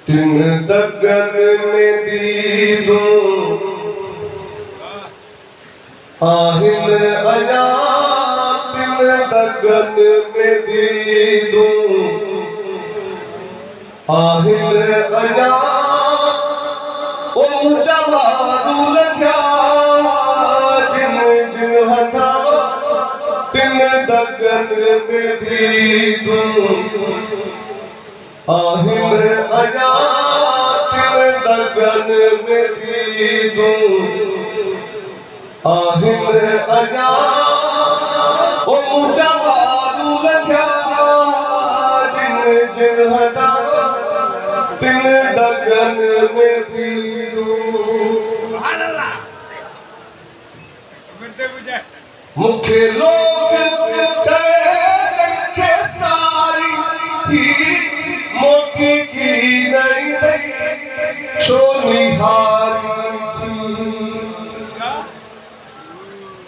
तिन दगन में दीदूं आहिन अया तिन दगन में दीदूं आहिन अया ओ मुझा मारू लग्या जिन जिन हथा तिन दगन में दीदूं आहिन अया तिन दगन में दीदूं आहिन अया ओ मुझा मारू लग्या जिन जिन हथा तिन दगन में दीदूं मुखे लोग चले के सारी थी मोटी की नहीं छोरी हारी थी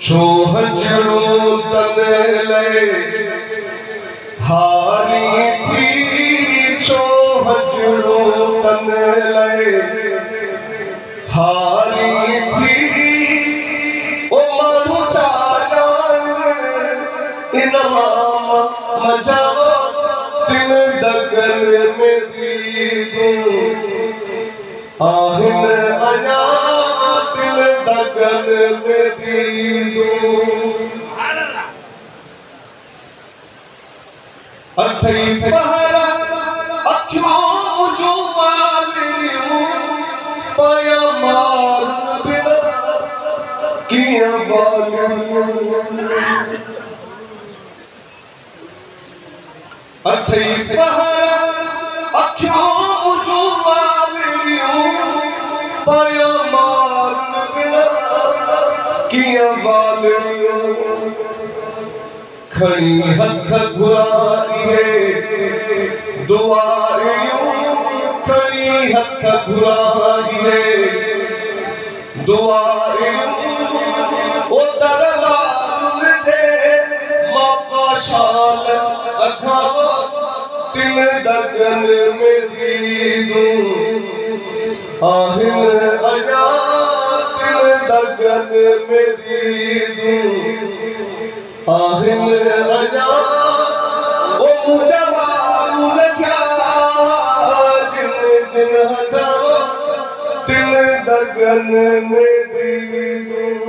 छो हजरो तन ले हारी थी छो हजरो तन ले हारी थी ओ मारू चाला इनाम मचावा तिन दगन में दीदूं आहिन अया तिन दगन में दीदूं अठई पहर अखियों मुझो वालियूं पाया मार बिन किया वालियूं अठई पहर अखियों मुझो वालियूं पाया मार बिन किया वालियूं खड़ी हथ घुराई दुआरियूं खड़ी हथ घुराई दुआरियूं ओ दरबार जे मापा शाल अखा तिन दगन में दीदूं आहिन अया तिन दगन में दीदूं आहिन अया ओ मुझा मारू लग्या जिन जिन हथा तिन दगन में दीदूं।